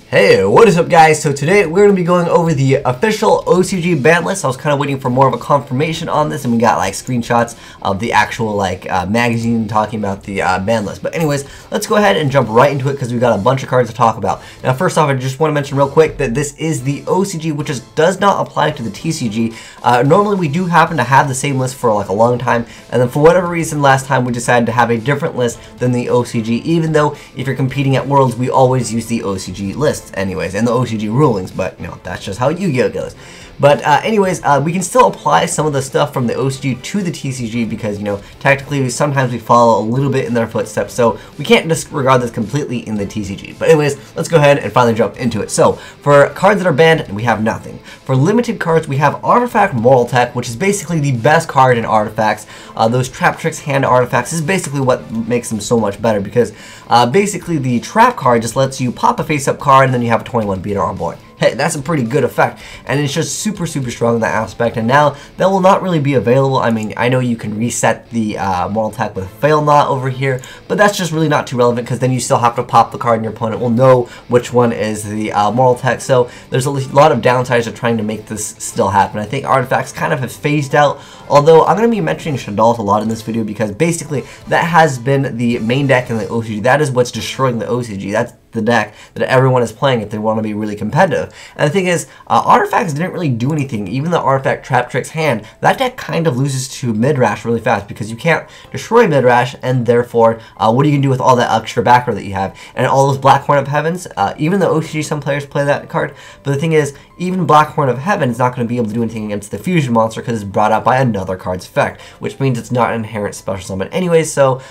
Hey, what is up guys? So today we're going to be going over the official OCG ban list. I was kind of waiting for more of a confirmation on this, and we got like screenshots of the actual magazine talking about the ban list. But anyways, let's go ahead and jump right into it because we've got a bunch of cards to talk about. Now first off, I just want to mention real quick that this is the OCG, which does not apply to the TCG. Normally we do happen to have the same list for like a long time, and then for whatever reason last time we decided to have a different list than the OCG, even though if you're competing at Worlds we always use the OCG list anyways, and the OCG rulings, but you know, that's just how Yu-Gi-Oh goes. But anyways, we can still apply some of the stuff from the OCG to the TCG because, you know, technically sometimes we follow a little bit in their footsteps, so we can't disregard this completely in the TCG. But anyways, let's go ahead and finally jump into it. So, for cards that are banned, we have nothing. For limited cards, we have Artifact Moral Tech, which is basically the best card in artifacts. Those Trap Tricks hand artifacts is basically what makes them so much better because basically the trap card just lets you pop a face-up card and then you have a 21 beater on board. Hey, that's a pretty good effect, and it's just super strong in that aspect, and now that will not really be available. I mean, I know you can reset the Moral Tech with Fail Not over here, but that's just really not too relevant because then you still have to pop the card and your opponent will know which one is the Moral Tech, so there's a lot of downsides to trying to make this still happen. I think artifacts kind of have phased out, although I'm going to be mentioning Shaddoll a lot in this video because basically that has been the main deck in the OCG. That is what's destroying the OCG. That's the deck that everyone is playing if they want to be really competitive. And the thing is, artifacts didn't really do anything. Even the artifact Trap Tricks hand, that deck kind of loses to Midrash really fast because you can't destroy Midrash, and therefore, what are you going to do with all that extra back row that you have? And all those Black Horn of Heavens, even the OCG, some players play that card, but the thing is, even Black Horn of Heaven is not going to be able to do anything against the Fusion monster because it's brought out by another card's effect, which means it's not an inherent special summon anyways, so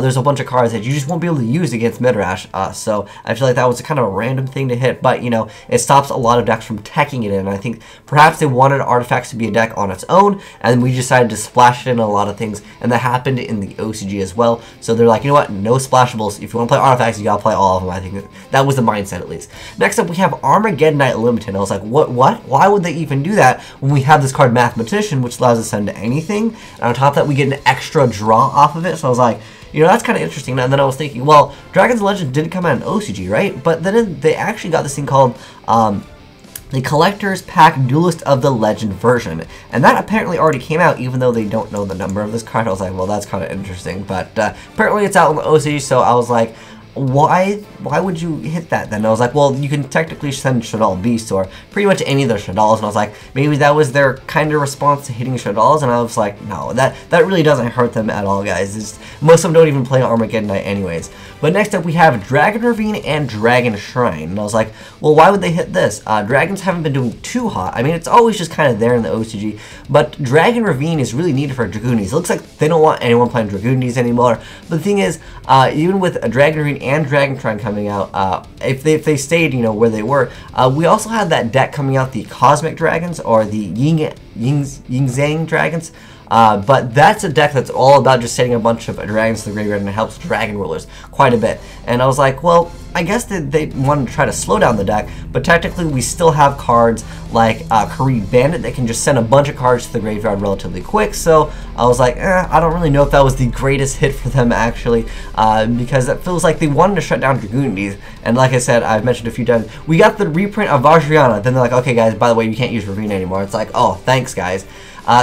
there's a bunch of cards that you just won't be able to use against Midrash, so I feel like that was kind of a random thing to hit, but you know, it stops a lot of decks from teching it in. I think perhaps they wanted artifacts to be a deck on its own, and we decided to splash it in a lot of things, and that happened in the OCG as well. So they're like, you know what, no splashables. If you want to play artifacts, you gotta play all of them. I think that was the mindset at least. Next up, we have Armageddonite Limited. I was like, what? Why would they even do that when we have this card Mathematician, which allows us to send anything, and on top of that, we get an extra draw off of it. So I was like, you know, that's kind of interesting. And then I was thinking, well, Dragons Legend didn't come out in OCG, right? But then they actually got this thing called the Collector's Pack Duelist of the Legend version. And that apparently already came out, even though they don't know the number of this card. I was like, well, that's kind of interesting. But apparently it's out in the OCG, so I was like, why would you hit that then? I was like, well, you can technically send Shaddoll Beast or pretty much any of their Shaddolls, and I was like, maybe that was their kind of response to hitting Shaddolls, and I was like, no, that really doesn't hurt them at all, guys. Most of them don't even play Armageddonite anyways. But next up we have Dragon Ravine and Dragon Shrine, and I was like, well, why would they hit this? Dragons haven't been doing too hot. I mean, it's always just kind of there in the OCG, but Dragon Ravine is really needed for Dragoonies. It looks like they don't want anyone playing Dragoonies anymore, but the thing is, even with a Dragon Ravine and Dragon Shrine coming out, if they stayed, you know, where they were, we also had that deck coming out, the Cosmic Dragons or the Ying-Zhang Dragons. But that's a deck that's all about just setting a bunch of dragons to the graveyard, and it helps dragon rulers quite a bit. And I was like, well, I guess that they wanted to try to slow down the deck, but technically we still have cards like Kharid Bandit that can just send a bunch of cards to the graveyard relatively quick. So I was like, I don't really know if that was the greatest hit for them actually, because it feels like they wanted to shut down Dragoonies. And like I said, I've mentioned a few times, we got the reprint of Vajrayana. Then they're like, okay guys, by the way, you can't use Ravine anymore. It's like, oh, thanks guys.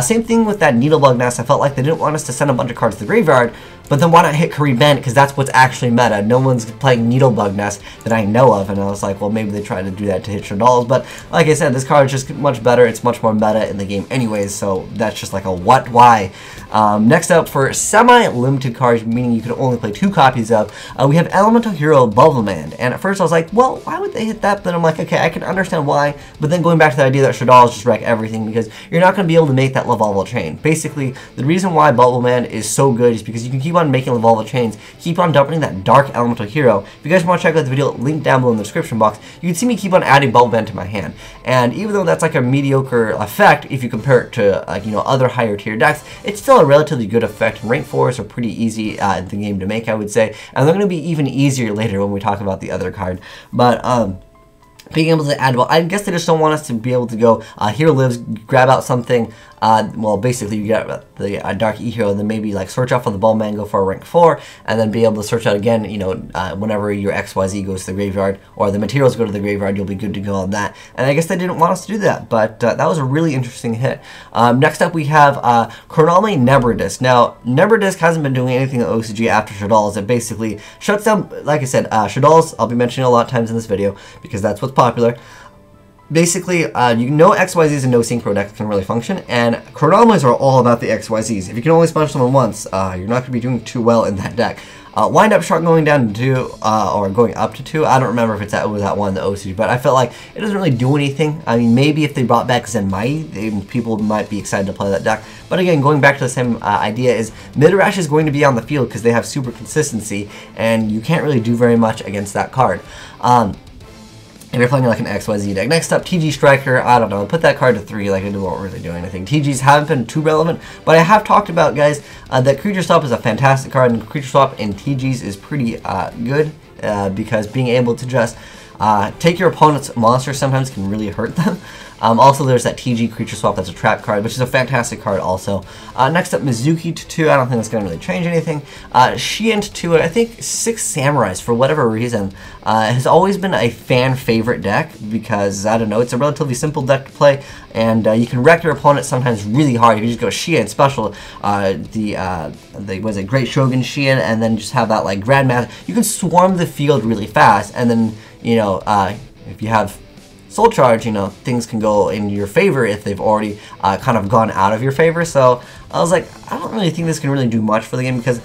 Same thing with that Needlebug Nest. I felt like they didn't want us to send a bunch of cards to the graveyard, but then why not hit Kharid Bandit, because that's what's actually meta. No one's playing Needlebug Nest that I know of, and I was like, well, maybe they tried to do that to hit Shaddolls, but like I said, this card is just much better. It's much more meta in the game anyways, so that's just like a what, why. Next up, for semi-limited cards, meaning you can only play 2 copies of, we have Elemental Hero Bubbleman, and at first I was like, well, why would they hit that? But then I'm like, okay, I can understand why, but then going back to the idea that Shaddolls just wreck everything, because you're not going to be able to make that Lavalval chain. Basically, the reason why Bubbleman is so good is because you can keep on making Lavalval chains, keep on dumping that Dark Elemental Hero. If you guys want to check out the video, link down below in the description box, you can see me keep on adding Bubbleman to my hand. And even though that's like a mediocre effect, if you compare it to like, you know, other higher tier decks, it's still a relatively good effect. Rank 4s are pretty easy in the game to make, I would say, and they're going to be even easier later when we talk about the other card. But being able to add, well, I guess they just don't want us to be able to go, here lives, grab out something, well, basically you get the Dark E hero, and then maybe like search out for the bubbleman, go for a rank 4, and then be able to search out again, you know, whenever your XYZ goes to the graveyard, or the materials go to the graveyard, you'll be good to go on that. And I guess they didn't want us to do that, but that was a really interesting hit. Next up we have Chronomaly Nebradisk. Now, Nebradisk hasn't been doing anything in OCG after Shaddoll's. It basically shuts down, like I said, Shaddoll's, I'll be mentioning a lot of times in this video, because that's what's popular. Basically, you know XYZs and no synchro decks can really function, and Chronomalies are all about the XYZs. If you can only sponge someone once, you're not going to be doing too well in that deck. Wind Up Shark going down to 2, or going up to 2, I don't remember if it was at 1 in the OCG, but I felt like it doesn't really do anything. I mean, maybe if they brought back Zenmai, people might be excited to play that deck. But again, going back to the same idea is, Midrash is going to be on the field because they have super consistency, and you can't really do very much against that card. If you're playing like an XYZ deck. Next up, TG Striker. I don't know. Put that card to 3, like it won't really do anything. TGs haven't been too relevant, but I have talked about, guys, that Creature Swap is a fantastic card, and Creature Swap in TGs is pretty good because being able to just take your opponent's monsters sometimes can really hurt them. Also, there's that TG Creature Swap that's a trap card, which is a fantastic card also. Next up, Mizuki to 2. I don't think that's going to really change anything. Shien to 2, I think 6 Samurais, for whatever reason, has always been a fan favorite deck because, I don't know, it's a relatively simple deck to play, and you can wreck your opponent sometimes really hard. If you just go Shien special, was it Great Shogun Shien, and then just have that like Grandmaster, you can swarm the field really fast, and then, you know, if you have Soul Charge, you know, things can go in your favor if they've already kind of gone out of your favor. So I was like, I don't really think this can really do much for the game because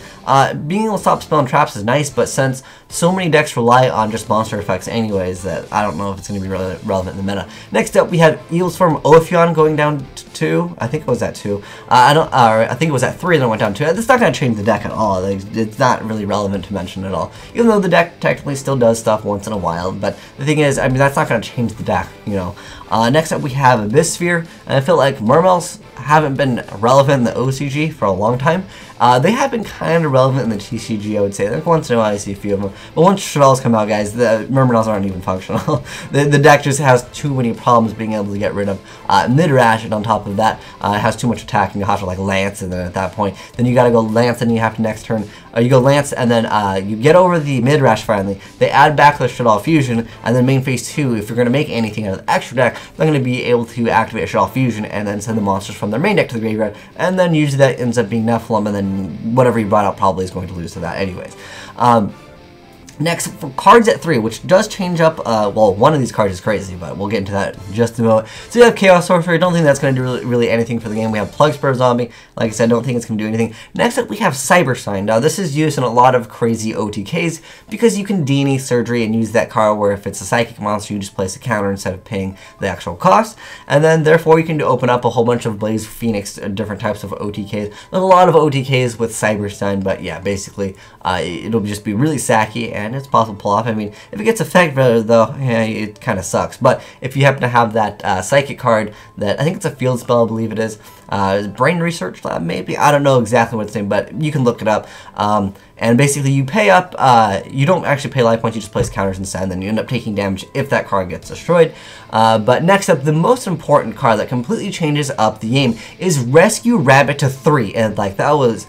being able to stop spell and traps is nice, but since so many decks rely on just monster effects anyways, that I don't know if it's going to be really relevant in the meta. Next up, we have Eels from Ophion going down to 2. I think it was at 2. I think it was at 3 and then went down to 2. It's not going to change the deck at all. It's not really relevant to mention at all. Even though the deck technically still does stuff once in a while, but the thing is, I mean, that's not going to change the deck, you know. Next up, we have Abyss Sphere, and I feel like Mermails haven't been relevant in the OCG for a long time. They have been kind of relevant in the TCG, I would say. Like once in a while I see a few of them. But once Shaddoll's come out, guys, the Mermails aren't even functional. the deck just has too many problems being able to get rid of Midrash, and on top of that, it has too much attacking. You have to like Lance, and then at that point, then you gotta go Lance, and you have to next turn, you go Lance, and then you get over the Midrash finally. They add back the Shaddall Fusion, and then main phase 2, if you're gonna make anything out of the extra deck, they're gonna be able to activate Shaddall Fusion, and then send the monsters from their main deck to the graveyard, and then usually that ends up being Nephilim, and then whatever you brought out probably is going to lose to that anyways. Next, for cards at 3, which does change up, well, one of these cards is crazy, but we'll get into that in just a moment. So you have Chaos Sorcerer. I don't think that's going to do really anything for the game. We have Plug Spur Zombie. Like I said, I don't think it's going to do anything. Next up, we have Cyber Sign. Now, this is used in a lot of crazy OTKs because you can D&E Surgery and use that card where if it's a Psychic monster, you just place a counter instead of paying the actual cost. And then, therefore, you can open up a whole bunch of Blaze Phoenix, different types of OTKs. There's a lot of OTKs with Cyber Sign, but yeah, basically, it'll just be really sacky, and it's possible to pull off. I mean, if it gets effect though, yeah, it kind of sucks. But if you happen to have that Psychic card, that I think it's a field spell, I believe it is, Brain Research Lab, maybe? I don't know exactly what it's named, but you can look it up. And basically, you pay up, you don't actually pay life points, you just place counters instead, and then you end up taking damage if that card gets destroyed. But next up, the most important card that completely changes up the game is Rescue Rabbit to 3, and like that was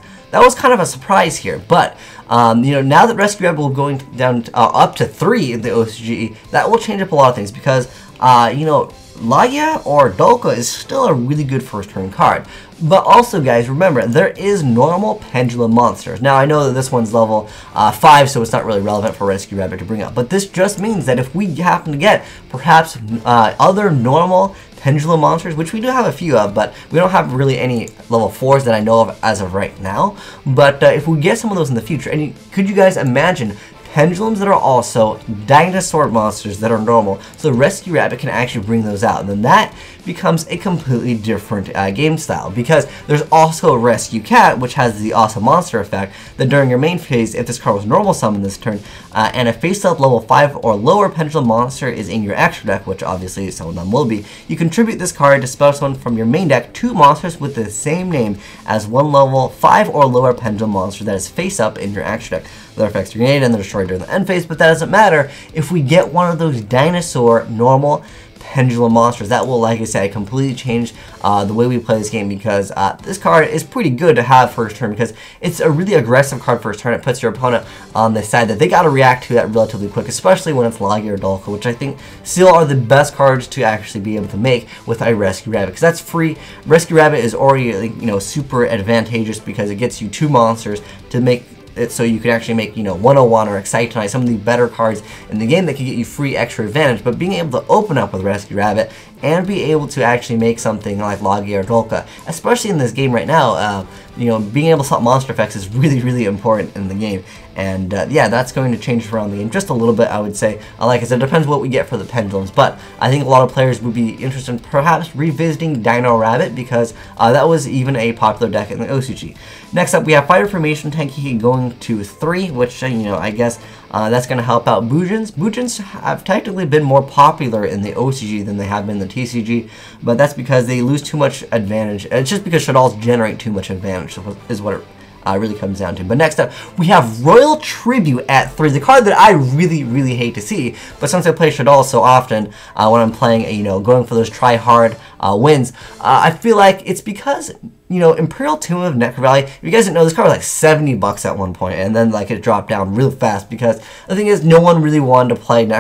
kind of a surprise here, but you know, now that Rescue Rabbit will going down up to 3 in the OCG, that will change up a lot of things because you know, Laya or Dolka is still a really good first turn card. But also, guys, remember, there is normal Pendulum monsters. Now, I know that this one's level 5, so it's not really relevant for Rescue Rabbit to bring up. But this just means that if we happen to get, perhaps, other normal Pendulum monsters, which we do have a few of, but we don't have really any level 4s that I know of as of right now. But if we get some of those in the future, and could you guys imagine Pendulums that are also dinosaur monsters that are normal, so Rescue Rabbit can actually bring those out, and then that becomes a completely different game style, because there's also a Rescue Cat, which has the awesome monster effect that during your main phase, if this card was normal summon this turn, and a face-up level 5 or lower Pendulum monster is in your extra deck, which obviously some of them will be, you contribute this card to spell summon from your main deck 2 monsters with the same name as one level 5 or lower Pendulum monster that is face-up in your extra deck. Their effects are grenade and they're destroyed during the end phase, but that doesn't matter if we get one of those dinosaur normal pendulum monsters. That will, like I said, completely change the way we play this game, because this card is pretty good to have first turn, because it's a really aggressive card first turn. It puts your opponent on the side that they got to react to that relatively quick, especially when it's Lagi or Dolka, which I think still are the best cards to actually be able to make with a Rescue Rabbit, because that's free. Rescue Rabbit is already, super advantageous because it gets you 2 monsters to make it so you can actually make, 101 or Excite Tonight, some of the better cards in the game that can get you free extra advantage. But being able to open up with Rescue Rabbit and be able to actually make something like Lagi or Dolka, especially in this game right now, being able to stop monster effects is really, really important in the game. And yeah, that's going to change around the game just a little bit, I would say. Like I said, it depends what we get for the pendulums, but I think a lot of players would be interested in perhaps revisiting Dino Rabbit, because that was even a popular deck in the OCG. Next up, we have Fighter Formation Tenki going to 3, which, I guess that's going to help out Bujins. Bujins have technically been more popular in the OCG than they have been in the TCG, but that's because they lose too much advantage. It's just because Shaddolls generate too much advantage, is what it really comes down to. But next up, we have Royal Tribute at 3, the card that I really, really hate to see. But since I play Shaddolls so often, when I'm playing, going for those try-hard wins, I feel like it's because Imperial Tomb of Necro Valley, if you guys didn't know, this card was like $70 at one point, and then like it dropped down real fast, because the thing is, no one really wanted to play the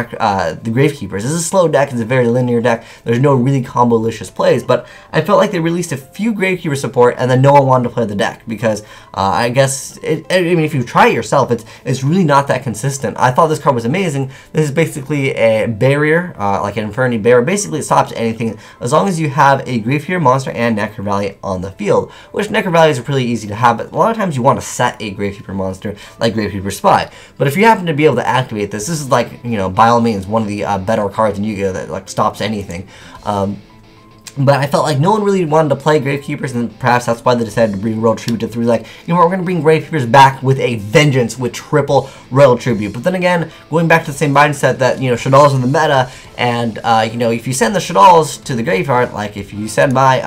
Gravekeepers. This is a slow deck, it's a very linear deck, there's no really combo-licious plays, but I felt like they released a few Gravekeeper support, and then no one wanted to play the deck, because I guess, if you try it yourself, it's really not that consistent. I thought this card was amazing. This is basically a barrier, like an Infernity barrier. Basically, it stops anything, as long as you have a Gravekeeper monster and Necro Valley on the field. Which Necro Valleys are pretty easy to have, but a lot of times you want to set a Gravekeeper monster like Gravekeeper Spy. But if you happen to be able to activate this is like, by all means, one of the better cards in Yu-Gi-Oh! That like stops anything. But I felt like no one really wanted to play Gravekeepers, and perhaps that's why they decided to bring Royal Tribute to 3. Like, we're going to bring Gravekeepers back with a vengeance with triple Royal Tribute. But then again, going back to the same mindset that, Shaddolls are the meta, and, if you send the Shaddolls to the graveyard, like if you send my,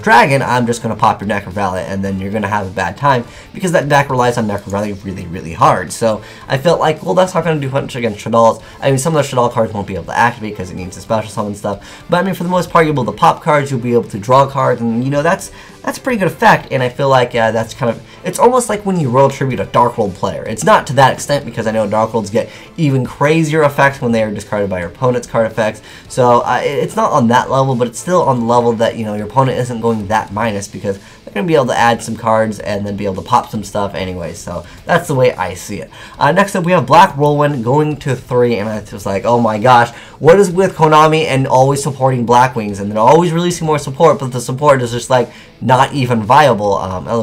Dragon, I'm just going to pop your Necro Valley, and then you're going to have a bad time, because that deck relies on Necro Valley really, really hard. So I felt like, well, that's not going to do much against Shaddolls. I mean, some of the Shaddol cards won't be able to activate because it needs a special summon stuff. But I mean, for the most part, you'll be able to pop cards, you'll be able to draw cards, and that's a pretty good effect. And I feel like that's kind of, it's almost like when you Royal Tribute a Dark World player. It's not to that extent, because I know Dark Worlds get even crazier effects when they are discarded by your opponent's card effects. So it's not on that level, but it's still on the level that your opponent isn't going that minus, because they're going to be able to add some cards and then be able to pop some stuff anyway. So that's the way I see it. Next up, we have Black Whirlwind going to 3, and I was like, oh my gosh, what is with Konami and always supporting Blackwings, and they're always releasing more support, but the support is just like not even viable.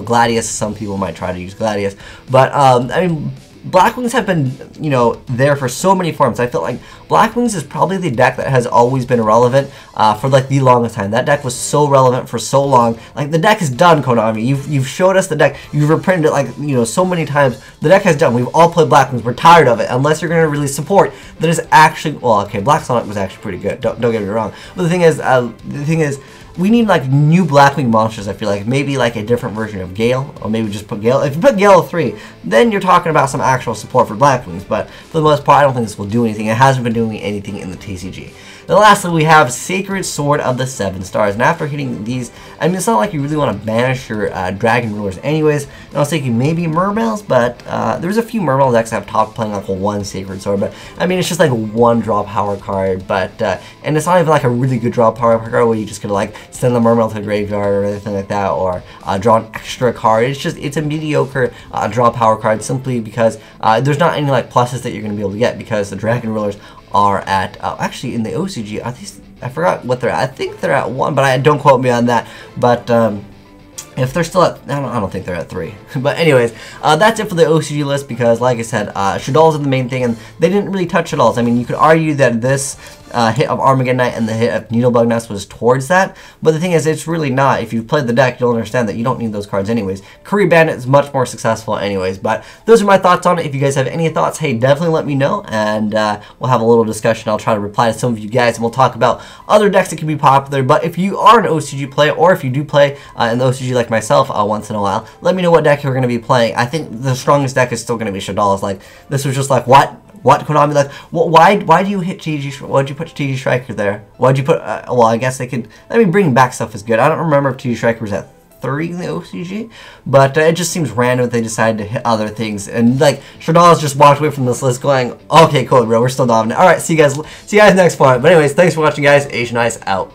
Gladius, some people might try to use Gladius, but I mean, Blackwings have been, there for so many forms. I feel like Blackwings is probably the deck that has always been relevant for like the longest time. That deck was so relevant for so long. Like, the deck is done, Konami. You've showed us the deck. You've reprinted it like, so many times. The deck has done. We've all played Blackwings. We're tired of it. Unless you're going to release support that is actually, well, okay, Black Sonic was actually pretty good. Don't get me wrong. But the thing is, we need like new Blackwing monsters. I feel like maybe like a different version of Gale, or maybe just put Gale. If you put Gale 3, then you're talking about some actual support for Blackwings. But for the most part, I don't think this will do anything. It hasn't been doing anything in the TCG. Then lastly, we have Sacred Sword of the 7 Stars. And after hitting these, I mean, it's not like you really want to banish your Dragon Rulers anyways. And I was thinking maybe Mermails, but there's a few Mermail decks that have top playing like a 1 Sacred Sword. But I mean, it's just like a 1 draw power card. But and it's not even like a really good draw power card where you just gonna like send the Mermail to the graveyard or anything like that, or draw an extra card. It's a mediocre draw power card, simply because there's not any like pluses that you're gonna be able to get, because the Dragon Rulers are at, actually in the OCG, I forgot what they're at. I think they're at 1, but don't quote me on that. But if they're still at, I don't think they're at 3. But anyways, that's it for the OCG list, because like I said, Shaddolls are the main thing, and they didn't really touch Shaddolls. I mean, you could argue that this hit of Armageddon Knight and the hit of Needlebug Nest was towards that, but the thing is, it's really not. If you've played the deck, you'll understand that you don't need those cards anyways. Curry Bandit is much more successful anyways, but those are my thoughts on it. If you guys have any thoughts, hey, definitely let me know, and we'll have a little discussion. I'll try to reply to some of you guys, and we'll talk about other decks that can be popular. But if you are an OCG player, or if you do play in the OCG like myself once in a while, let me know what deck you're going to be playing. I think the strongest deck is still going to be Shaddolls. Like, this was just like, what? What, Konami? Like, why do you hit TG? Why'd you put TG Striker there? Why'd you put? Well, I guess they could. I mean, bringing back stuff is good. I don't remember if TG Striker was at 3 in the OCG, but it just seems random that they decided to hit other things. And like, Shadal's just walked away from this list, going, "Okay, cool, bro, we're still dominant." All right, see you guys next part. But anyways, thanks for watching, guys. Asian Eyes out.